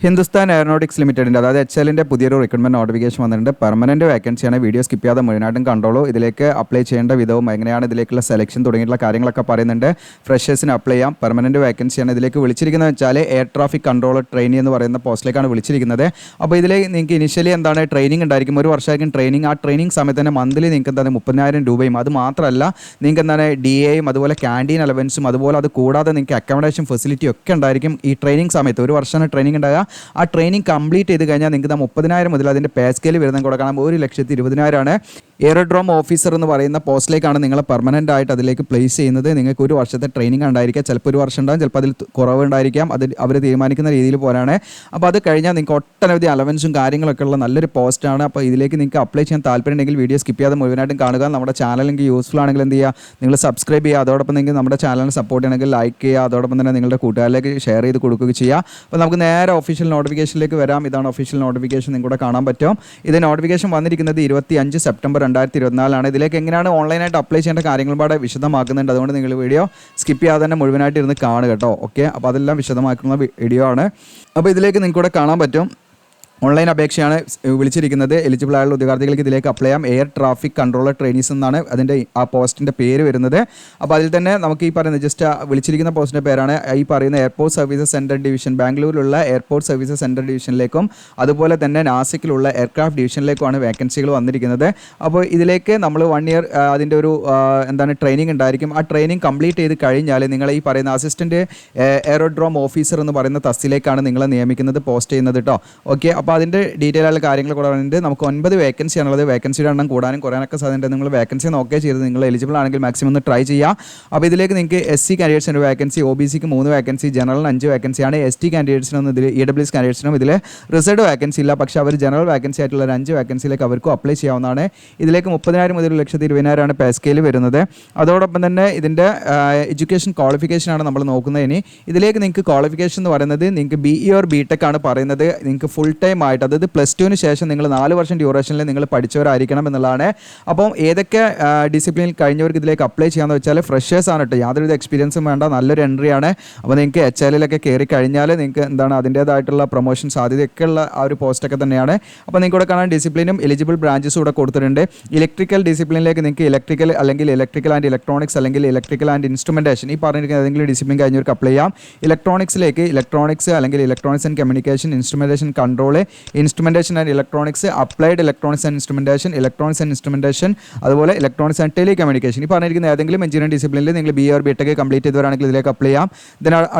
Hindustan aeronautics ലിമിറ്റഡിൻ്റെ അതായത് HALന്റെ പുതിയൊരു recruitment notification വന്നിട്ടുണ്ട്. പെർമനന്റ് വേക്കൻസിയാണ്. വീഡിയോ സ്കിപ്പ് ചെയ്യാതെ മുഴുവനായിട്ടും കണ്ടോളൂ. ഇതിലേക്ക് അപ്ലൈ ചെയ്യേണ്ട വിധവും എങ്ങനെയാണ് ഇതിലേക്കുള്ള സെലക്ഷൻ തുടങ്ങിയിട്ടുള്ള കാര്യങ്ങളൊക്കെ പറയുന്നുണ്ട്. ഫ്രഷേഴ്സിന് അപ്ലൈ ചെയ്യാം. പെർമനന്റ് വേക്കൻസിയാണ്. ഇതിലേക്ക് വിളിച്ചിരിക്കുന്നത് വെച്ചാൽ എയർ ട്രാഫിക് കൺട്രോളർ ട്രെയിനി എന്ന് പറയുന്ന പോസ്റ്റിലേക്കാണ് വിളിച്ചിരിക്കുന്നത്. അപ്പോൾ ഇതിലേക്ക് നിങ്ങൾക്ക് ഇനിഷ്യലി എന്താണ് ട്രെയിനിങ് ഉണ്ടായിരിക്കും, ഒരു വർഷമായിരിക്കും ട്രെയിനിങ്. ആ ട്രെയിനിങ് സമയത്ത് തന്നെ മന്ത്ലി നിങ്ങൾക്ക് എന്താണ് 30,000 രൂപയും അത് മാത്രമല്ല നിങ്ങൾക്ക് എന്താണ് DAയും അതുപോലെ ക്യാൻറ്റീൻ അലവൻസും അതുപോലെ അത് കൂടാതെ നിങ്ങൾക്ക് അക്കോമഡേഷൻ ഫെസിലിറ്റി ഒക്കെ ഉണ്ടായിരിക്കും ഈ ട്രെയിനിങ് സമയത്ത്. ഒരു വർഷമാണ് ട്രെയിനിങ് ഉണ്ടാകുക. ആ ട്രെയിനിങ് കംപ്ലീറ്റ് ചെയ്ത് കഴിഞ്ഞാൽ നിങ്ങൾക്ക് 30,000 മുതൽ അതിൻ്റെ പേ സ്കെയിൽ വരുന്നത് കൂടെ കാണാം 1,20,000 ആണ്. എയറോഡ്രോം ഓഫീസർ എന്ന് പറയുന്ന പോസ്റ്റിലേക്കാണ് നിങ്ങളെ പെർമനൻ്റ് ആയിട്ട് അതിലേക്ക് പ്ലേസ് ചെയ്യുന്നത്. നിങ്ങൾക്ക് ഒരു വർഷത്തെ ട്രെയിനിങ് ഉണ്ടായിരിക്കുക. ചിലപ്പോൾ ഒരു വർഷം ഉണ്ടാകും, ചിലപ്പോൾ അതിൽ കുറവുണ്ടായിരിക്കാം. അത് അവർ തീരുമാനിക്കുന്ന രീതിയിൽ പോലാണ്. അപ്പോൾ അത് കഴിഞ്ഞാൽ നിങ്ങൾക്ക് ഒട്ടനവധി അലവൻസും കാര്യങ്ങളൊക്കെ ഉള്ള നല്ലൊരു പോസ്റ്റാണ്. അപ്പോൾ ഇതിലേക്ക് നിങ്ങൾക്ക് അപ്ലൈ ചെയ്യാൻ താല്പര്യം ഉണ്ടെങ്കിൽ വീഡിയോ സ്കിപ്പ് ചെയ്യാതെ മുഴുവനായിട്ടും കാണുക. നമ്മുടെ ചാനൽ നിങ്ങൾക്ക് യൂസ്ഫുൾ ആണെങ്കിൽ എന്ത് ചെയ്യുക, നിങ്ങൾ സബ്സ്ക്രൈബ് ചെയ്യുക. അതോടൊപ്പം നിങ്ങൾക്ക് നമ്മുടെ ചാനലിനെ സപ്പോർട്ട് ചെയ്യണമെങ്കിൽ ലൈക്ക് ചെയ്യുക. അതോടൊപ്പം തന്നെ നിങ്ങളുടെ കൂട്ടുകാരിലേക്ക് ഷെയർ ചെയ്ത് കൊടുക്കുകയും ചെയ്യുക. അപ്പോൾ നമുക്ക് നേരെ ഒഫീഷ്യൽ നോട്ടിഫിക്കേഷനിലേക്ക് വരാം. ഇതാണ് ഒഫീഷ്യൽ നോട്ടിഫിക്കേഷൻ, നിങ്ങളുടെ കാണാൻ പറ്റും. ഇത് നോട്ടിഫിക്കേഷൻ വന്നിരിക്കുന്നത് 25 സെപ്റ്റംബർ 2024 ഇതിലേക്ക് എങ്ങനെയാണ് ഓൺലൈനായിട്ട് അപ്ലൈ ചെയ്യേണ്ട കാര്യങ്ങളും പാടെ വിശദമാക്കുന്നുണ്ട്. അതുകൊണ്ട് നിങ്ങൾ വീഡിയോ സ്കിപ്പ് ചെയ്യാതെ തന്നെ മുഴുവനായിട്ട് ഇരുന്ന് കാണുക കേട്ടോ. ഓക്കെ, അപ്പോൾ അതെല്ലാം വിശദമാക്കുന്ന വീഡിയോ ആണ്. അപ്പോൾ ഇതിലേക്ക് നിങ്ങൾക്ക് ഇവിടെ കാണാൻ പറ്റും ഓൺലൈൻ അപേക്ഷയാണ് വിളിച്ചിരിക്കുന്നത്. എലിജിബിൾ ആയുള്ള ഉദ്യോഗാർത്ഥികൾക്ക് ഇതിലേക്ക് അപ്ലൈ ചെയ്യാം. എയർ ട്രാഫിക് കൺട്രോളർ ട്രെയിനീസ് എന്നാണ് അതിൻ്റെ ആ പോസ്റ്റിൻ്റെ പേര് വരുന്നത്. അപ്പോൾ അതിൽ തന്നെ നമുക്ക് ഈ പറയുന്നത് ജസ്റ്റ് വിളിച്ചിരിക്കുന്ന പോസ്റ്റിൻ്റെ പേരാണ് ഈ പറയുന്ന എയർപോർട്ട് സർവീസസ് സെൻട്രൽ ഡിവിഷൻ, ബാംഗ്ലൂരിലുള്ള എയർപോർട്ട് സർവീസസ് സെൻട്രൽ ഡിവിഷനിലേക്കും അതുപോലെ തന്നെ നാസിക്കിലുള്ള എയർക്രാഫ്റ്റ് ഡിവിഷനിലേക്കുമാണ് വേക്കൻസികൾ വന്നിരിക്കുന്നത്. അപ്പോൾ ഇതിലേക്ക് നമ്മൾ 1 ഇയർ അതിൻ്റെ ഒരു ട്രെയിനിങ് ഉണ്ടായിരിക്കും. ആ ട്രെയിനിങ് കംപ്ലീറ്റ് ചെയ്ത് കഴിഞ്ഞാൽ നിങ്ങൾ ഈ പറയുന്ന അസിസ്റ്റൻറ്റ് എയറോഡ്രോം ഓഫീസർ എന്ന് പറയുന്ന തസ്തിയിലേക്കാണ് നിങ്ങളെ നിയമിക്കുന്നത്, പോസ്റ്റ് ചെയ്യുന്നത് കേട്ടോ. ഓക്കെ, അപ്പോൾ അതിൻ്റെ ഡീറ്റെയിൽ ആയുള്ള കാര്യങ്ങൾ കൂടെ പറഞ്ഞിട്ട് നമുക്ക് 9 വേക്കൻസി ആണുള്ളത്. വേക്കൻസിയുടെ എണ്ണം കൂടാനും കുറയാനൊക്കെ സാധ്യത. നിങ്ങൾ വേക്കൻസി നോക്കേ ചെയ്ത് നിങ്ങൾ എലിജിബിൾ ആണെങ്കിൽ മാക്സിമം ഒന്ന് ട്രൈ ചെയ്യുക. അപ്പോൾ ഇതിലേക്ക് നിങ്ങൾക്ക് SC കാൻഡിഡേറ്റ്സിന് ഒരു വേക്കൻസി, OBCക്ക് 3 വേക്കൻസി, ജനറലിന് 5 വേക്കൻസിയാണ്. ST കാൻഡിഡേറ്റ്സിനൊന്നും ഇതിൽ EWS കാൻഡിഡേറ്റ്സിനും ഇതിൽ റിസർവ്ഡ് വേക്കൻസി ഇല്ല. പക്ഷേ അവർ ജനറൽ വേക്കൻസി ആയിട്ടുള്ള 5 വേക്കൻസിയിലേക്ക് അവർക്കും അപ്ലൈ ചെയ്യാവുന്നതാണ്. ഇതിലേക്ക് 30,000 മുതൽ 1,20,000 പേ സ്കെയിൽ വരുന്നത്. അതോടൊപ്പം തന്നെ ഇതിൻ്റെ എഡ്യൂക്കേഷൻ ക്വാളിഫിക്കേഷനാണ് നമ്മൾ നോക്കുന്നത്. ഇനി ഇതിലേക്ക് നിങ്ങൾക്ക് ക്വാളിഫിക്കേഷൻ എന്ന് പറയുന്നത് നിങ്ങൾക്ക് BE or BTech ആണ് പറയുന്നത്. നിങ്ങൾക്ക് ഫുൾ ടൈം ആയിട്ട്, അതായത് +2 ശേഷം നിങ്ങൾ 4 വർഷം ഡ്യൂറേഷനിൽ നിങ്ങൾ പഠിച്ചവരായിരിക്കണം എന്നുള്ളതാണ്. അപ്പം ഏതൊക്കെ ഡിസിപ്ലിനിൽ കഴിഞ്ഞവർക്ക് ഇതിലേക്ക് അപ്ലൈ ചെയ്യാമെന്ന് വെച്ചാൽ ഫ്രഷേഴ്സ് ആണ് കേട്ടോ. യാതൊരുവിധ എക്സ്പീരിയൻസും വേണ്ട, നല്ലൊരു എൻട്രിയാണ്. അപ്പോൾ നിങ്ങൾക്ക് HALലൊക്കെ കയറി കഴിഞ്ഞാൽ നിങ്ങൾക്ക് അതിൻ്റേതായിട്ടുള്ള പ്രൊമോഷൻ സാധ്യതയൊക്കെ ഉള്ള ആ ഒരു പോസ്റ്റൊക്കെ തന്നെയാണ്. അപ്പോൾ നിങ്ങൾക്ക് ഇവിടെ കാണാൻ ഡിസിപ്ലിനും എലിജിബിൾ ബ്രാഞ്ചസും ഇവിടെ കൊടുത്തിട്ടുണ്ട്. ഇലക്ട്രിക്കൽ ഡിസിപ്ലിനിലേക്ക് നിങ്ങൾക്ക് ഇലക്ട്രിക്കൽ അല്ലെങ്കിൽ ഇലക്ട്രിക്കൽ ആൻഡ് ഇലക്ട്രോണിക്സ് അല്ലെങ്കിൽ ഇലക്ട്രിക്കൽ ആൻഡ് ഇൻസ്ട്രുമെൻറ്റേഷൻ ഈ പറഞ്ഞിരിക്കുന്ന ഏതെങ്കിലും ഡിസിപ്ലിൻ കഴിഞ്ഞവർക്ക് അപ്ലൈ ചെയ്യാം. ഇലക്ട്രോണിക്സിലേക്ക് ഇലക്ട്രോണിക്സ് അല്ലെങ്കിൽ electronics and communication, instrumentation control, instrumentation and electronics, applied electronics and instrumentation, electronics and instrumentation, അതുപോലെ ഇലക്ട്രോണിക്സ് ആൻഡ് ടെലി കമ്മ്യൂണിക്കേഷൻ ഈ പറഞ്ഞിരിക്കുന്ന ഏതെങ്കിലും എഞ്ചിനീയറിംഗ് ഡിസിപ്ലിനിൽ നിങ്ങൾ BE or BTech കംപ്ലീറ്റ് ചെയ്തവരാണെങ്കിൽ ഇതിലേക്ക് അപ്ലൈ ചെയ്യാം.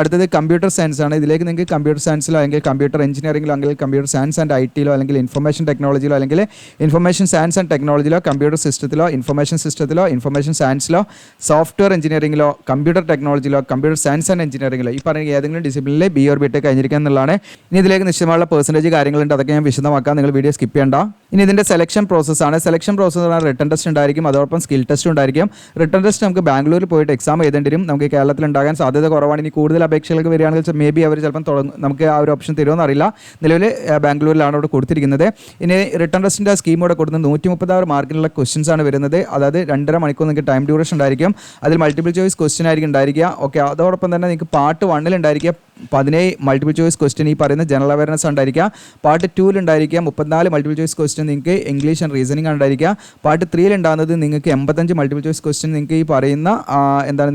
അടുത്തത് കമ്പ്യൂട്ടർ സയൻസ് ആണ്. ഇതിലേക്ക് നിങ്ങൾക്ക് കമ്പ്യൂട്ടർ സയൻസിലോ അല്ലെങ്കിൽ കമ്പ്യൂട്ടർ എഞ്ചിനീയറിംഗിലോ അല്ലെങ്കിൽ കമ്പ്യൂട്ടർ സയൻസ് ആൻഡ് IT അല്ലെങ്കിൽ ഇൻഫർമേഷൻ ടെക്നോളജിയിലോ അല്ലെങ്കിൽ ഇൻഫർമേഷൻ സയൻസ് ആൻഡ് ടെക്നോളജിയിലോ കമ്പ്യൂട്ടർ സിസ്റ്റത്തിലോ ഇൻഫർമേഷൻ സിസ്റ്റത്തിലോ ഇൻഫർമേഷൻ സയൻസിലോ സോഫ്റ്റ്വെയർ എഞ്ചിനീയറിംഗിലോ കമ്പ്യൂട്ടർ ടെക്നോളജിയിലോ കമ്പ്യൂട്ടർ സയൻസ് ആൻഡ് എഞ്ചിനീയറിംഗിലോ ഈ പറഞ്ഞ ഏതെങ്കിലും ഡിസിപ്ലിനിൽ BE or BTech കഴിഞ്ഞിരിക്കുക എന്നുള്ളതാണ്. ഇനി ഇതിലേക്ക് നിശ്ചയമായുള്ള പെർസെൻറ്റേജ് കാര്യങ്ങളുണ്ട്, അതൊക്കെ ഞാൻ വിശദമാക്കാം. നിങ്ങൾ വീഡിയോ സ്കിപ്പ് ചെയ്യേണ്ട. ഇനി ഇതിൻ്റെ സെലക്ഷൻ പ്രോസസ്സാണ്. സെലക്ഷൻ പ്രോസസ്സ് പറഞ്ഞാൽ റിട്ടൺ ടെസ്റ്റ് ഉണ്ടായിരിക്കും, അതോടൊപ്പം സ്കിൽ ടെസ്റ്റ് ഉണ്ടായിരിക്കും. റിട്ടൺ ടെസ്റ്റ് നമുക്ക് ബാംഗ്ലൂരിൽ പോയിട്ട് എക്സാം എഴുതേണ്ടി വരും. നമുക്ക് കേരളത്തിൽ ഉണ്ടാകാൻ സാധ്യത കുറവാണ്. ഇനി കൂടുതൽ അപേക്ഷകൾക്ക് വരികയാണെങ്കിൽ മേ ബി അവർ ചിലപ്പം നമുക്ക് ആ ഒരു ഓപ്ഷൻ തരുമെന്ന് അറിയില്ല. നിലവിൽ ബാംഗ്ലൂരിലാണ് അവിടെ കൊടുത്തിരിക്കുന്നത്. ഇനി റിട്ടൺ ടെസ്റ്റിൻ്റെ സ്കീം ഇവിടെ കൊടുക്കുന്നത് 136 മാർക്കിനുള്ള ക്വസ്റ്റ്യൻസ് ആണ് വരുന്നത്. അതായത് 2.5 മണിക്കൂർ നിങ്ങൾക്ക് ടൈം ഡ്യൂറേഷൻ ഉണ്ടായിരിക്കും. അതിൽ മൾട്ടിപ്പിൾ ചോയ്സ് ക്വസ്റ്റ്യൻ ആയിരിക്കും ഉണ്ടായിരിക്കുക. ഓക്കെ, അതോടൊപ്പം തന്നെ നിങ്ങൾക്ക് പാർട്ട് 1 ഉണ്ടായിരിക്കുക 17 മൾട്ടിപ്പിൾ ചോയ്സ് ക്വസ്റ്റ്യൻ ഈ പറയുന്ന ജനറൽ അവയർനെസ് ഉണ്ടായിരിക്കുക. പാർട്ട് 2 ഉണ്ടായിരിക്കുക 34 മൾട്ടിപ്പിൾ ചോയ്സ് ക്വസ്റ്റ്യൻ നിങ്ങൾക്ക് ഇംഗ്ലീഷ് ആൻഡ് റീസണിംഗ് ഉണ്ടായിരിക്കുക. പാർട്ട് 3 ഉണ്ടാകുന്നത് നിങ്ങൾക്ക് 85 മൾട്ടിപ്പിൾ ചോയ്സ് ക്വസ്റ്റ്യൻ നിങ്ങൾക്ക് ഈ പറയുന്ന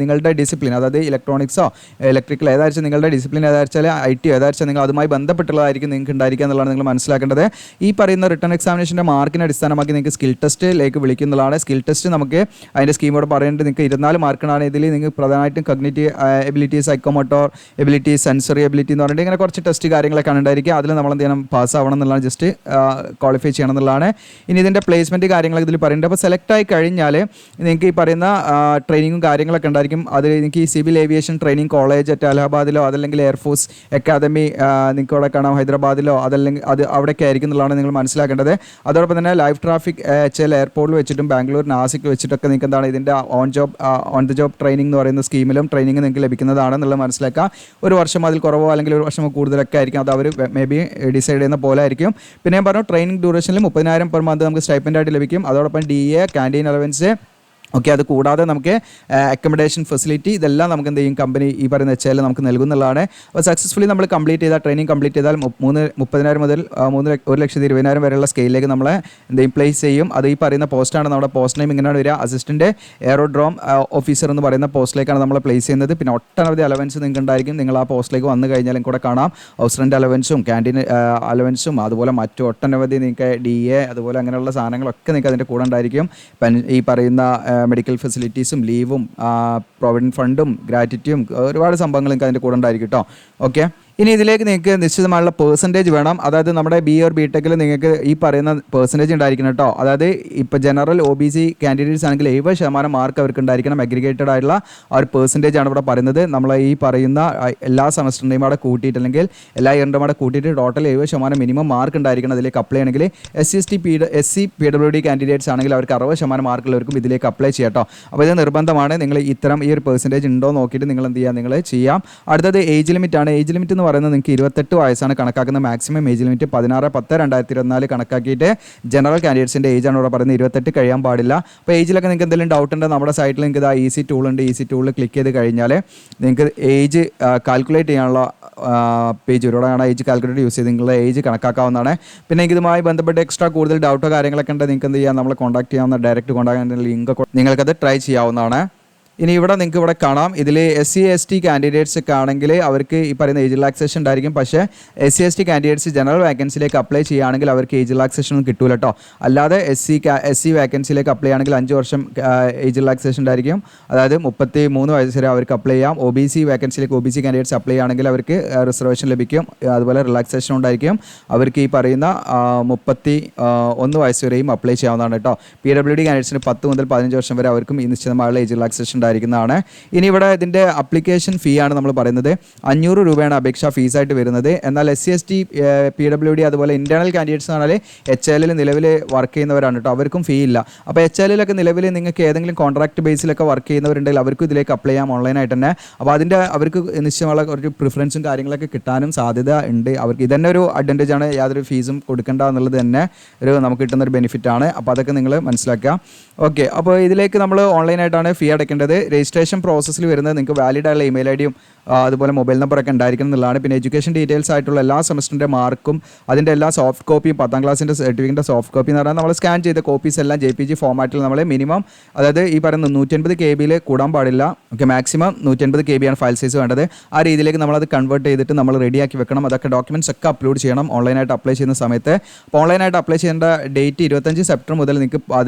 നിങ്ങളുടെ ഡിസിപ്ലിൻ, അതായത് ഇലക്ട്രോണിക്സോ ഇലക്ട്രിക്കൽ ഏതാഴ്ച നിങ്ങളുടെ ഡിസിപ്ലിൻ ഏതാഴ്ചാൽ IT ഏതാഴ്ച നിങ്ങൾ അതുമായി ബന്ധപ്പെട്ടുള്ളതായിരിക്കും നിങ്ങൾക്ക് ഉണ്ടായിരിക്കുക എന്നുള്ളതാണ് നിങ്ങൾ മനസ്സിലാക്കേണ്ടത്. ഈ പറയുന്ന റിട്ടൺ എക്സാമിനേഷൻ്റെ മാർക്കിനെ അടിസ്ഥാനമാക്കി നിങ്ങൾക്ക് സ്കിൽ ടെസ്റ്റിലേക്ക് വിളിക്കുന്നതാണ്. സ്കിൽ ടെസ്റ്റ് നമുക്ക് അതിൻ്റെ സ്കീമോട് പറയേണ്ടത് നിങ്ങൾക്ക് 24 മാർക്കാണ്. ഇതിൽ നിങ്ങൾക്ക് പ്രധാനമായിട്ടും cognitive ability, psychomotor ability, sensory ability എന്ന് പറഞ്ഞിട്ട് ഇങ്ങനെ കുറച്ച് ടെസ്റ്റ് കാര്യങ്ങളൊക്കെ ഉണ്ടായിരിക്കുക. അതിൽ നമ്മൾ എന്ത് ചെയ്യണം, പാസ് ആവണം എന്നുള്ളതാണ്, ജസ്റ്റ് ക്വാളിഫൈ ചെയ്യണം എന്നുള്ളതാണ്. ഇനി ഇതിൻ്റെ പ്ലേസ്മെൻറ്റ് കാര്യങ്ങളൊക്കെ ഇതിൽ പറയുന്നുണ്ട്. അപ്പോൾ സെലക്ട് ആയി കഴിഞ്ഞാൽ നിങ്ങൾക്ക് ഈ പറയുന്ന ട്രെയിനിങ്ങും കാര്യങ്ങളൊക്കെ ഉണ്ടായിരിക്കും. അതിൽ നിങ്ങൾക്ക് ഈ സിവിൽ ഏവിയേഷൻ ട്രെയിനിങ് കോളേജ് അലഹാബാദിലോ അതല്ലെങ്കിൽ എയർഫോഴ്സ് അക്കാദമി നിങ്ങൾക്ക് ഇവിടെ കാണാം ഹൈദരാബാദിലോ അതല്ലെങ്കിൽ അവിടെയൊക്കെ ആയിരിക്കും എന്നുള്ളതാണ് നിങ്ങൾ മനസ്സിലാക്കേണ്ടത്. അതോടൊപ്പം തന്നെ ലൈവ് ട്രാഫിക് HAL എയർപോർട്ടിൽ വെച്ചിട്ടും ബാംഗ്ലൂർ നാസിക്കിൽ വെച്ചിട്ടൊക്കെ നിങ്ങൾക്ക് ഇതിൻ്റെ ഓൺ ദ ജോബ് ട്രെയിനിങ് എന്ന് പറയുന്ന സ്കീമിലും ട്രെയിനിങ് നിങ്ങൾക്ക് ലഭിക്കുന്നതാണെന്നുള്ളത് മനസ്സിലാക്കുക. ഒരു വർഷം അതിൽ കുറവോ അല്ലെങ്കിൽ ഒരു വർഷമോ കൂടുതലൊക്കെ ആയിരിക്കും, അത് അവർ മേ ബി ഡിസൈഡ് ചെയ്യുന്ന പോലെ ആയിരിക്കും. പിന്നെ ഞാൻ പറഞ്ഞു ട്രെയിനിങ് ഡ്യൂറേഷനിൽ 30,000 പെർ മന്ത് നമുക്ക് സ്റ്റൈപ്പൻഡ് ആയിട്ട് ലഭിക്കും. അതോടൊപ്പം DA, ക്യാൻറ്റീൻ അലവൻസ്, ഓക്കെ, അത് കൂടാതെ നമുക്ക് അക്കോമഡേഷൻ ഫെസിലിറ്റി ഇതെല്ലാം നമുക്ക് എന്ത് ചെയ്യും കമ്പനി ഈ പറയുന്ന HL നമുക്ക് നൽകുന്നുള്ളതാണ്. അപ്പോൾ സക്സസ്ഫുള്ളി നമ്മൾ കംപ്ലീറ്റ് ചെയ്താൽ ട്രെയിനിങ് കംപ്ലീറ്റ് ചെയ്താൽ 30,000 മുതൽ 1,20,000 വരെയുള്ള സ്കെയിലേക്ക് നമ്മളെ എന്ത് ചെയ്യും പ്ലേസ് ചെയ്യും. അത് ഈ പറയുന്ന പോസ്റ്റാണ്, നമ്മുടെ പോസ്റ്റ് നെയിം ഇങ്ങനെയാണ് വരിക, അസിസ്റ്റൻറ്റ് എയറോഡ്രോം ഓഫീസർ എന്ന് പറയുന്ന പോസ്റ്റിലേക്കാണ് നമ്മൾ പ്ലേസ് ചെയ്യുന്നത്. പിന്നെ ഒട്ടനവധി അലവൻസ് നിങ്ങൾക്ക് ഉണ്ടായിരിക്കും. നിങ്ങൾ ആ പോസ്റ്റിലേക്ക് വന്നു കഴിഞ്ഞാലും കൂടെ കാണാം ഹൗസ് റെൻ്റ് അലവൻസും ക്യാൻറ്റീൻ അലവൻസും അതുപോലെ മറ്റു ഒട്ടനവധി നിങ്ങൾക്ക് DA അതുപോലെ അങ്ങനെയുള്ള സാധനങ്ങളൊക്കെ നിങ്ങൾക്ക് അതിൻ്റെ കൂടെ ഉണ്ടായിരിക്കും. ഈ പറയുന്ന മെഡിക്കൽ ഫെസിലിറ്റീസും ലീവും പ്രൊവിഡൻറ്റ് ഫണ്ടും ഗ്രാറ്റുവിറ്റിയും ഒരുപാട് സംഭവങ്ങൾ നിങ്ങൾക്ക് അതിൻ്റെ കൂടെ ഉണ്ടായിരിക്കും കേട്ടോ. ഓക്കെ, ഇനി ഇതിലേക്ക് നിങ്ങൾക്ക് നിശ്ചിതമായുള്ള പേഴ്സൻറ്റേജ് വേണം. അതായത് നമ്മുടെ BA or BTech നിങ്ങൾക്ക് ഈ പറയുന്ന പേഴ്സൻറ്റേജ് ഉണ്ടായിരിക്കണം കേട്ടോ. അതായത് ഇപ്പോൾ ജനറൽ OBC കാൻഡിഡേറ്റ്സ് ആണെങ്കിൽ 70% മാർക്ക് അവർക്ക് ഉണ്ടായിരിക്കണം. അഗ്രിഗേറ്റഡ് ആയിട്ടുള്ള ആ ഒരു പേഴ്സൻറ്റേജ് ആണ് ഇവിടെ പറയുന്നത്. നമ്മൾ ഈ പറയുന്ന എല്ലാ സെമസ്റ്ററിൻ്റെയും അവിടെ കൂട്ടിയിട്ട് അല്ലെങ്കിൽ എല്ലാ ഇയറിൻ്റെയും അവിടെ കൂട്ടിയിട്ട് ടോട്ടൽ 70% മിനിമം മാർക്ക് ഉണ്ടായിരിക്കണം അതിലേക്ക് അപ്ലൈ ചെയ്യണമെങ്കിൽ. SC PWD കാൻഡിഡേറ്റ്സ് ആണെങ്കിൽ അവർക്ക് 60% മാർക്കുള്ളവർക്കും ഇതിലേക്ക് അപ്ലൈ ചെയ്യാം കേട്ടോ. അപ്പോൾ ഇത് നിർബന്ധമാണ്. നിങ്ങൾ ഇത്തരം ഈ ഒരു പേഴ്സൻറ്റേജ് ഉണ്ടോ നോക്കിയിട്ട് നിങ്ങൾ എന്ത് ചെയ്യുക, നിങ്ങൾ ചെയ്യാം. അടുത്തത് ഏജ് ലിമിറ്റ് ആണ്. ഏജ് ലിമിറ്റ് എന്ന് പറയുന്നത് നിങ്ങൾക്ക് 28 വയസ്സാണ് കണക്കാക്കുന്ന. മാക്സിമം ഏജ് ലിമിറ്റ് 16/10/2024 കണക്കാക്കിയിട്ട് ജനറൽ കാൻഡിഡേറ്റ്സിൻ്റെ ഏജ് ആണ് ഇവിടെ പറയുന്നത്. 28 കഴിയാൻ പാടില്ല. അപ്പോൾ ഏജിലൊക്കെ നിങ്ങൾക്ക് എന്തെങ്കിലും ഡൗട്ട് ഉണ്ട്, നമ്മുടെ സൈറ്റിൽ നിങ്ങൾക്ക് ഇതാ ഈസി ടൂൾ ഉണ്ട്. ഈസി ടൂളിൽ ക്ലിക്ക് ചെയ്ത് കഴിഞ്ഞാൽ നിങ്ങൾക്ക് ഏജ് കാൽക്കുലേറ്റ് ചെയ്യാനുള്ള പേജ് ഒരുപാടാണ്. ഏജ് കാൽക്കുലേറ്റർ യൂസ് ചെയ്ത് നിങ്ങളുടെ ഏജ് കണക്കാക്കാവുന്നതാണ്. പിന്നെ ഇതുമായി ബന്ധപ്പെട്ട് എക്സ്ട്രാ കൂടുതൽ ഡൗട്ടോ കാര്യങ്ങളൊക്കെ ഉണ്ട്, നിങ്ങൾക്ക് എന്ത് ചെയ്യാം, നമ്മളെ കോൺടാക്ട് ചെയ്യാവുന്ന ഡയറക്റ്റ് കോൺടാക്ട് ലിങ്ക് നിങ്ങൾക്കത് ട്രൈ ചെയ്യാവുന്നതാണ്. ഇനി ഇവിടെ നിങ്ങൾക്ക് ഇവിടെ കാണാം, ഇതിൽ SC ST കാൻഡിഡേറ്റ്സ് ഒക്കെ ആണെങ്കിൽ അവർക്ക് ഈ പറയുന്ന ഏജ് റിലാക്സേഷൻ ഉണ്ടായിരിക്കും. പക്ഷേ SC ST കാൻഡിഡേറ്റ്സ് ജനറൽ വാക്കൻസിയിലേക്ക് അപ്ലൈ ചെയ്യുകയാണെങ്കിൽ അവർക്ക് ഏജ് റിലാക്സേഷൻ ഒന്നും കിട്ടൂല കേട്ടോ. അല്ലാതെ SC വാക്കൻസിയിലേക്ക് അപ്ലൈ ആണെങ്കിൽ 5 വർഷം ഏജ് റിലാക്സേഷൻ ഉണ്ടായിരിക്കും. അതായത് 33 വയസ്സ് വരെ അവർക്ക് അപ്ലൈ ചെയ്യാം. OBC വാക്കൻസിയിലേക്ക് OBC കാൻഡിഡേറ്റ്സ് അപ്ലൈ ചെയ്യുകയാണെങ്കിൽ അവർക്ക് റിസർവേഷൻ ലഭിക്കും. അതുപോലെ റിലാക്സേഷൻ ഉണ്ടായിരിക്കും. അവർക്ക് ഈ പറയുന്ന 31 വയസ്സ് വരെയും അപ്ലൈ ചെയ്യാവുന്നതാണ് കേട്ടോ. PWD കാൻഡിഡേറ്റ്സിന് 10 മുതൽ 15 വർഷം വരെ അവർക്കും ഈ നിശ്ചിതമായുള്ള ഏജ് റിലാക്സേഷൻ ായിരിക്കുന്നതാണ്. ഇനി ഇവിടെ ഇതിൻ്റെ അപ്ലിക്കേഷൻ ഫീ ആണ് നമ്മൾ പറയുന്നത്. 500 രൂപയാണ് അപേക്ഷാ ഫീസായിട്ട് വരുന്നത്. എന്നാൽ SC ST PWD അതുപോലെ ഇന്റേണൽ കാൻഡിഡേറ്റ്സ് ആണെങ്കിൽ HL നിലവിൽ വർക്ക് ചെയ്യുന്നവരാണ് കേട്ടോ, അവർക്കും ഫീ ഇല്ല. അപ്പോൾ HL നിലവിൽ നിങ്ങൾക്ക് ഏതെങ്കിലും കോൺട്രാക്ട് ബേസിലൊക്കെ വർക്ക് ചെയ്യുന്നവരുണ്ടെങ്കിൽ അവർക്കും ഇതിലേക്ക് അപ്ലൈ ചെയ്യാം ഓൺലൈനായിട്ട് തന്നെ. അപ്പോൾ അതിൻ്റെ അവർക്ക് നിശ്ചയമുള്ള ഒരു പ്രിഫറൻസും കാര്യങ്ങളൊക്കെ കിട്ടാനും സാധ്യത ഉണ്ട്. അവർക്ക് ഇതന്നെ ഒരു അഡ്വാൻറ്റേജ് ആണ്, യാതൊരു ഫീസും കൊടുക്കേണ്ട എന്നുള്ളത് തന്നെ നമുക്ക് കിട്ടുന്നൊരു ബെനിഫിറ്റ് ആണ്. അപ്പോൾ അതൊക്കെ നിങ്ങൾ മനസ്സിലാക്കുക. ഓക്കെ, അപ്പോൾ ഇതിലേക്ക് നമ്മൾ ഓൺലൈനായിട്ടാണ് ഫീ അടയ്ക്കേണ്ടത്. രജിസ്ട്രേഷൻ പ്രോസസ്സിൽ വരുന്നത് നിങ്ങൾക്ക് വാലിഡ് ആയുള്ള ഇമെയിൽ ഐഡിയും അതുപോലെ മൊബൈൽ നമ്പറൊക്കെ ഉണ്ടായിരിക്കണം എന്നുള്ളതാണ്. പിന്നെ എഡ്യൂക്കേഷൻ ഡീറ്റെയിൽസ് ആയിട്ടുള്ള എല്ലാ സെമസ്റ്ററിൻ്റെ മാർക്കും അതിൻ്റെ എല്ലാ സോഫ്റ്റ് കോപ്പിയും 10ാം ക്ലാസ്സിൻ്റെ സർട്ടിഫിക്കറ്റിൻ്റെ സോഫ്റ്റ് കോപ്പി എന്ന് പറഞ്ഞാൽ നമ്മൾ സ്കാൻ ചെയ്ത കോപ്പീസ് എല്ലാം JPG ഫോമാറ്റിൽ നമ്മൾ മിനിമം, അതായത് ഈ പറയുന്ന 150 KB കൂടാൻ പാടില്ല. ഓക്കെ, മാക്സിമം 150 KB ആണ് ഫയൽ സൈസ് വേണ്ടത്. ആ രീതിയിലേക്ക് നമ്മളത് കൺവേർട്ട് ചെയ്തിട്ട് നമ്മൾ റെഡിയാക്കി വെക്കണം. അതൊക്കെ ഡോക്യുമെൻറ്റ്സ് ഒക്കെ അപ്ലോഡ് ചെയ്യണം ഓൺലൈനായിട്ട് അപ്ലൈ ചെയ്യുന്ന സമയത്ത്. അപ്പോൾ ഓൺലൈനായിട്ട് അപ്ലൈ ചെയ്യേണ്ട ഡേറ്റ് 25 സെപ്റ്റംബർ മുതൽ നിങ്ങൾക്ക്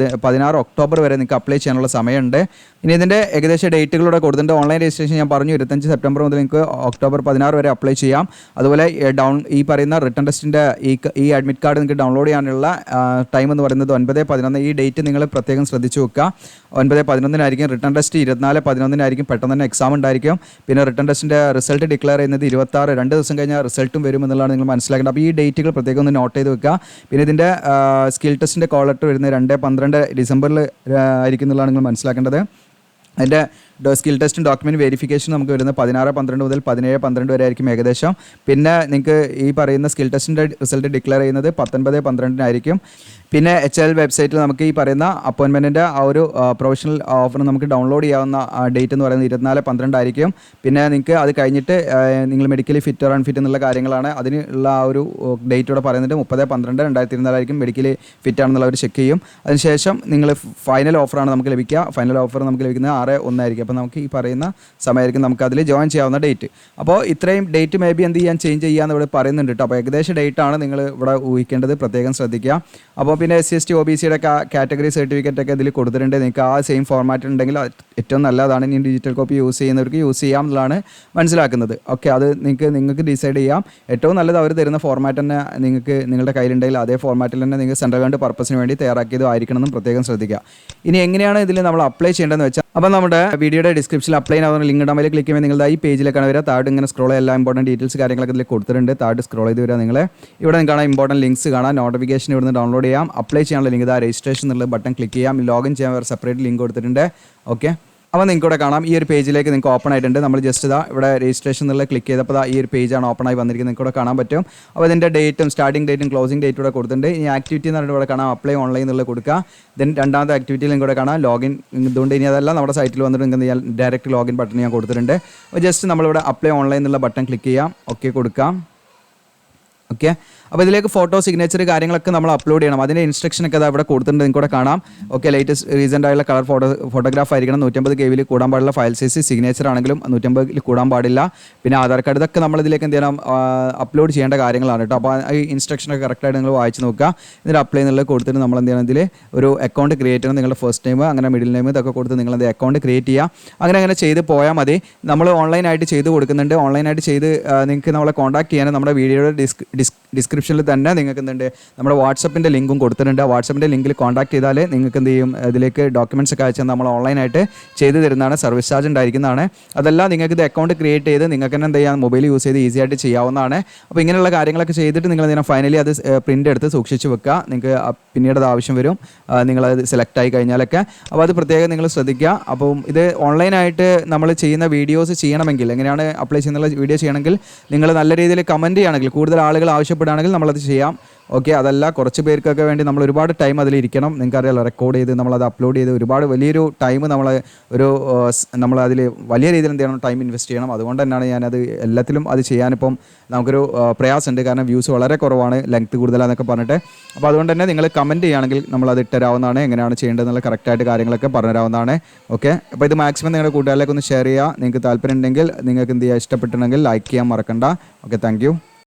16 ഒക്ടോബർ വരെ നിങ്ങൾക്ക് അപ്ലൈ ചെയ്യാനുള്ള സമയമുണ്ട്. ഇനി ഇതിൻ്റെ ഏകദേശം ഡേറ്റുകളൂടെ കൊടുത്തിട്ടുണ്ട്. ഓൺലൈൻ രജിസ്ട്രേഷൻ ഞാൻ പറഞ്ഞു 25 സെപ്റ്റംബർ മുതൽ നിങ്ങൾക്ക് ഒക്ടോബർ 16 വരെ അപ്ലൈ ചെയ്യാം. അതുപോലെ ഈ പറയുന്ന റിട്ടൺ ടെസ്റ്റിൻ്റെ ഈ അഡ്മിറ്റ് കാർഡ് നിങ്ങൾക്ക് ഡൗൺലോഡ് ചെയ്യാനുള്ള ടൈം എന്ന് പറയുന്നത് 9/11. ഈ ഡേറ്റ് നിങ്ങൾ പ്രത്യേകം ശ്രദ്ധിച്ചു വെക്കുക. 9/11 റിട്ടൺ ടെസ്റ്റ്. 24/11 പെട്ടെന്ന് തന്നെ എക്സാം ഉണ്ടായിരിക്കും. പിന്നെ റിട്ടൺ ടെസ്റ്റിൻ്റെ റിസൾട്ട് ഡിക്ലെയർ ചെയ്യുന്നത് 26, 2 ദിവസം കഴിഞ്ഞാൽ റിസൾട്ടും വരും എന്നുള്ളതാണ് നിങ്ങൾ മനസ്സിലാക്കേണ്ടത്. അപ്പോൾ ഈ ഡേറ്റുകൾ പ്രത്യേകം ഒന്ന് നോട്ട് ചെയ്ത് വെക്കുക. പിന്നെ ഇതിൻ്റെ സ്കിൽ ടെസ്റ്റിൻ്റെ കോൾ ലെറ്റർ വരുന്നത് 2-12 ഡിസംബറിൽ ആയിരിക്കും എന്നുള്ളതാണ് നിങ്ങൾ മനസ്സിലാക്കേണ്ടത്. അതിൻ്റെ സ്കിൽ ടെസ്റ്റും ഡോക്യുമെൻറ്റ് വെരിഫിക്കേഷൻ നമുക്ക് വരുന്നത് 16/12 മുതൽ 17/12 വരെ ആയിരിക്കും ഏകദേശം. പിന്നെ നിങ്ങൾക്ക് ഈ പറയുന്ന സ്കിൽ ടെസ്റ്റിൻ്റെ റിസൾട്ട് ഡിക്ലെയർ ചെയ്യുന്നത് 19/12 പിന്നെ HL വെബ്സൈറ്റിൽ നമുക്ക് ഈ പറയുന്ന അപ്പോയിൻമെൻറ്റിൻ്റെ ആ ഒരു പ്രൊഫഷണൽ ഓഫർ നമുക്ക് ഡൗൺലോഡ് ചെയ്യാവുന്ന ഡേറ്റ് എന്ന് പറയുന്നത് 24/12 പിന്നെ നിങ്ങൾക്ക് അത് കഴിഞ്ഞിട്ട് നിങ്ങൾ മെഡിക്കലി ഫിറ്റ് ഓർ അൺഫിറ്റ് എന്നുള്ള കാര്യങ്ങളാണ് അതിനുള്ള ആ ഒരു ഡേറ്റ് ഇവിടെ പറയുന്നത് 30/12/2024 മെഡിക്കലി ഫിറ്റ് ആണെന്നുള്ള അവർ ചെക്ക് ചെയ്യും. അതിനുശേഷം നിങ്ങൾ ഫൈനൽ ഓഫറാണ് നമുക്ക് ലഭിക്കുക. ഫൈനൽ ഓഫർ നമുക്ക് ലഭിക്കുന്നത് 6/1 അപ്പോൾ നമുക്ക് ഈ പറയുന്ന സമയമായിരിക്കും നമുക്ക് അതിൽ ജോയിൻ ചെയ്യാവുന്ന ഡേറ്റ്. അപ്പോൾ ഇത്രയും ഡേറ്റ് മേ ബി എന്ത് ചെയ്യാൻ ചേഞ്ച് ചെയ്യാമെന്ന് ഇവിടെ പറയുന്നുണ്ട് കേട്ടോ. അപ്പോൾ ഏകദേശം ഡേറ്റാണ് നിങ്ങൾ ഇവിടെ ഊഹിക്കേണ്ടത്, പ്രത്യേകം ശ്രദ്ധിക്കുക. അപ്പോൾ പിന്നെ SC ST OBCയുടെ കാറ്റഗറി സർട്ടിഫിക്കറ്റ് ഒക്കെ ഇതിൽ കൊടുത്തിട്ടുണ്ട്. നിങ്ങൾക്ക് ആ സെയിം ഫോർമാറ്റ് ഉണ്ടെങ്കിൽ ഏറ്റവും നല്ലതാണ്. ഇനി ഡിജിറ്റൽ കോപ്പി യൂസ് ചെയ്യുന്നവർക്ക് യൂസ് ചെയ്യാം എന്നുള്ളതാണ് മനസ്സിലാക്കുന്നത്. ഓക്കെ, അത് നിങ്ങൾക്ക് ഡിസൈഡ് ചെയ്യാം. ഏറ്റവും നല്ലത് അവർ തരുന്ന ഫോർമാറ്റ് തന്നെ നിങ്ങൾക്ക് നിങ്ങളുടെ കയ്യിലുണ്ടെങ്കിൽ അതേ ഫോർമാറ്റിൽ തന്നെ നിങ്ങൾ സെൻട്രൽ ഗവൺമെൻറ് പർപ്പസിന് വേണ്ടി തയ്യാറാക്കിയതും ആയിരിക്കണമെന്നും പ്രത്യേകം ശ്രദ്ധിക്കുക. ഇനി എങ്ങനെയാണ് ഇതിൽ നമ്മൾ അപ്ലൈ ചെയ്യേണ്ടതെന്ന് വെച്ചാൽ, അപ്പോൾ നമ്മുടെ വീഡിയോയുടെ ഡിസ്ക്രിപ്ഷനിൽ അപ്ലൈ ചെയ്യാവുന്ന ലിങ്ക് ഇടാൻ ക്ലിക്ക് ചെയ്യുമ്പോൾ നിങ്ങളുടെ ഈ പേജിലേക്കാണ് വരിക. താഴെ ഇങ്ങനെ സ്ക്രോൾ ചെയ്യാൻ എല്ലാ ഇമ്പോർട്ടൻറ്റ് ഡീറ്റെയിൽസ് കാര്യങ്ങളൊക്കെ ഇതിൽ കൊടുത്തിട്ടുണ്ട്. താഴെ സ്ക്രോൾ ചെയ്ത് വരിക. നിങ്ങൾ ഇവിടെ കാണാൻ ഇമ്പോർട്ടൻറ്റ് ലിങ്ക്സ് കാണാം. നോട്ടിഫിക്കേഷൻ ഇവിടുന്ന് ഡൗൺലോഡ് ചെയ്യാം. അപ്ലൈ ചെയ്യാനുള്ള ലിങ്ക് ഇതാ രജിസ്ട്രേഷൻ എന്നുള്ള ബട്ടൺ ക്ലിക്ക് ചെയ്യാം. ലോഗിൻ ചെയ്യാൻ വേറെ സെപ്പറേറ്റ് ലിങ്ക് കൊടുത്തിട്ടുണ്ട്. ഓക്കെ, അപ്പോൾ നിങ്ങൾക്ക് ഇവിടെ കാണാം ഈ ഒരു പേജിലേക്ക് നിങ്ങൾക്ക് ഓപ്പൺ ആയിട്ടുണ്ട്. നമ്മൾ ജസ്റ്റ് ഇതാ ഇവിടെ രജിസ്ട്രേഷൻ എന്നുള്ള ക്ലിക്ക് ചെയ്തപ്പോൾ ഈ ഒരു പേജാണ് ഓപ്പൺ ആയി വന്നിരിക്കുന്നത്. നിങ്ങൾക്ക് ഇവിടെ കാണാൻ പറ്റും. അപ്പോൾ ഇതിൻ്റെ ഡേറ്റും സ്റ്റാർട്ടിംഗ് ഡേറ്റും ക്ലോസിംഗ് ഡേറ്റും ഇവിടെ കൊടുത്തിട്ടുണ്ട്. ഈ ആക്ടിവിറ്റി എന്ന് പറഞ്ഞിട്ട് ഇവിടെ കാണാം അപ്ലൈ ഓൺലൈൻ എന്നുള്ളത് കൊടുക്കുക. ദെൻ രണ്ടാമത്തെ ആക്ടിവിറ്റിയിൽ നിങ്ങൾക്ക് ഇവിടെ കാണാം ലോഗിൻ. ഇതുകൊണ്ട് ഇനി അതല്ല നമ്മുടെ സൈറ്റിൽ വന്നിട്ട് നിങ്ങൾക്ക് എന്ത് ചെയ്യാം, ഡയറക്റ്റ് ലോഗിൻ ബട്ടൺ ഞാൻ കൊടുത്തിട്ടുണ്ട്. അപ്പോൾ ജസ്റ്റ് നമ്മളിവിടെ അപ്ലൈ ഓൺലൈൻ എന്നുള്ള ബട്ടൺ ക്ലിക്ക് ചെയ്യാം. ഓക്കെ കൊടുക്കാം. ഓക്കെ, അപ്പോൾ ഇതിലേക്ക് ഫോട്ടോ സിഗ്നേച്ചർ കാര്യങ്ങളൊക്കെ നമ്മൾ അപ്ലോഡ് ചെയ്യണം. അതിൻ്റെ ഇൻസ്ട്രക്ഷനൊക്കെ അത് അവിടെ കൊടുത്തിട്ടുണ്ട്, നിങ്ങൾക്ക് ഇവിടെ കാണാം. ഓക്കെ, ലേറ്റസ്റ്റ് റീസെൻ്റ് ആയുള്ള കളർ ഫോട്ടോഗ്രാഫ് ആയിരിക്കണം. 150 KB കൂടാൻ പാടില്ല. ഫയൽ സൈസ് സിഗ്നേച്ചർ ആണെങ്കിലും 150 കൂടാൻ പാടില്ല. പിന്നെ ആധാർ കാർഡ്, ഇതൊക്കെ നമ്മൾ ഇതിലേക്ക് എന്ത് ചെയ്യണം, അപ്ലോഡ് ചെയ്യേണ്ട കാര്യങ്ങളാണ് കേട്ടോ. അപ്പോൾ ഈ ഇൻസ്ട്രക്ഷനൊക്കെ കറക്റ്റായിട്ട് നിങ്ങൾ വായിച്ച് നോക്കുക. ഇതിൽ അപ്ലൈ എന്നുള്ളത് കൊടുത്തിട്ട് നമ്മൾ എന്ത് ചെയ്യണം, ഇതിൽ ഒരു അക്കൗണ്ട് ക്രിയേറ്റ് ചെയ്യണം. നിങ്ങളുടെ ഫസ്റ്റ് നെയിം അങ്ങനെ മിഡിൽ നെയിം ഇതൊക്കെ കൊടുത്ത് നിങ്ങൾ എന്ത് അക്കൗണ്ട് ക്രിയേറ്റ് ചെയ്യുക. അങ്ങനെ ചെയ്ത് പോയാൽ മതി. നമ്മൾ ഓൺലൈനായിട്ട് ചെയ്ത് കൊടുക്കുന്നുണ്ട്. ഓൺലൈനായിട്ട് ചെയ്ത് നിങ്ങൾക്ക് നമ്മളെ കോൺടാക്ട് ചെയ്യാൻ നമ്മുടെ വീഡിയോയുടെ ഡിസ്ക്രിപ്ഷനിൽ തന്നെ നിങ്ങൾക്ക് എന്തുണ്ട്, നമ്മുടെ വാട്സപ്പിൻ്റെ ലിങ്കും കൊടുത്തിട്ടുണ്ട്. ആ വാട്സപ്പിൻ്റെ ലിങ്കിൽ കോൺടാക്ട് ചെയ്താൽ നിങ്ങൾക്ക് എന്ത് ചെയ്യും, ഇതിലേക്ക് ഡോക്യുമെൻറ്റ്സ് ഒക്കെ അയച്ചാൽ നമ്മൾ ഓൺലൈനായിട്ട് ചെയ്ത് തരുന്നതാണ്. സർവീസ് ചാർജ് ഉണ്ടായിരിക്കുന്നതാണ്. അതല്ല നിങ്ങൾക്ക് ഇത് അക്കൗണ്ട് ക്രിയേറ്റ് ചെയ്ത് നിങ്ങൾക്ക് തന്നെ എന്ത് ചെയ്യാം, മൊബൈൽ യൂസ് ചെയ്ത് ഈസി ആയിട്ട് ചെയ്യാവുന്നതാണ്. അപ്പോൾ ഇങ്ങനെയുള്ള കാര്യങ്ങളൊക്കെ ചെയ്തിട്ട് നിങ്ങൾ എന്തിനാ ഫൈനലി അത് പ്രിൻ്റ് എടുത്ത് സൂക്ഷിച്ച് വെക്കുക. നിങ്ങൾക്ക് പിന്നീട് അത് ആവശ്യം വരും, നിങ്ങളത് സെലക്ട് ആയി കഴിഞ്ഞാലൊക്കെ. അപ്പോൾ അത് പ്രത്യേകം നിങ്ങൾ ശ്രദ്ധിക്കുക. അപ്പം ഇത് ഓൺലൈനായിട്ട് നമ്മൾ ചെയ്യുന്ന വീഡിയോസ് ചെയ്യണമെങ്കിൽ, എങ്ങനെയാണ് അപ്ലൈ ചെയ്യുന്ന വീഡിയോ ചെയ്യണമെങ്കിൽ നിങ്ങൾ നല്ല രീതിയിൽ കമൻറ്റ് ചെയ്യുകയാണെങ്കിൽ, കൂടുതൽ ആളുകൾ ആവശ്യപ്പെടുകയാണെങ്കിൽ നമ്മളത് ചെയ്യാം. ഓക്കെ, അതല്ല കുറച്ച് പേർക്കൊക്കെ വേണ്ടി നമ്മൾ ഒരുപാട് ടൈം അതിലിരിക്കണം. നിങ്ങൾക്കറിയാലോ, റെക്കോർഡ് ചെയ്ത് നമ്മളത് അപ്ലോഡ് ചെയ്ത് ഒരുപാട് വലിയൊരു ടൈം നമ്മളതിൽ വലിയ രീതിയിൽ എന്ത് ചെയ്യണം, ടൈം ഇൻവെസ്റ്റ് ചെയ്യണം. അതുകൊണ്ട് തന്നെയാണ് ഞാനത് എല്ലാത്തിലും അത് ചെയ്യാനിപ്പം നമുക്കൊരു പ്രയാസമുണ്ട്. കാരണം വ്യൂസ് വളരെ കുറവാണ്, ലെങ്ത് കൂടുതലാണെന്നൊക്കെ പറഞ്ഞിട്ട്. അപ്പോൾ അതുകൊണ്ട് തന്നെ നിങ്ങൾ കമൻറ്റ് ചെയ്യുകയാണെങ്കിൽ നമ്മളത് ഇട്ടരാവുന്നതാണ്. എങ്ങനെയാണ് ചെയ്യേണ്ടതെന്നുള്ള കറക്റ്റായിട്ട് കാര്യങ്ങളൊക്കെ പറഞ്ഞുതരാവുന്നതാണ്. ഓക്കെ, അപ്പോൾ ഇത് മാക്സിമം നിങ്ങളുടെ കൂട്ടുകാരിലേക്ക് ഒന്ന് ഷെയർ ചെയ്യുക. നിങ്ങൾക്ക് താല്പര്യം ഉണ്ടെങ്കിൽ, നിങ്ങൾക്ക് എന്ത് ചെയ്യുക, ഇഷ്ടപ്പെട്ടിട്ടുണ്ടെങ്കിൽ ലൈക്ക് ചെയ്യാൻ മറക്കണ്ട. Okay, thank you.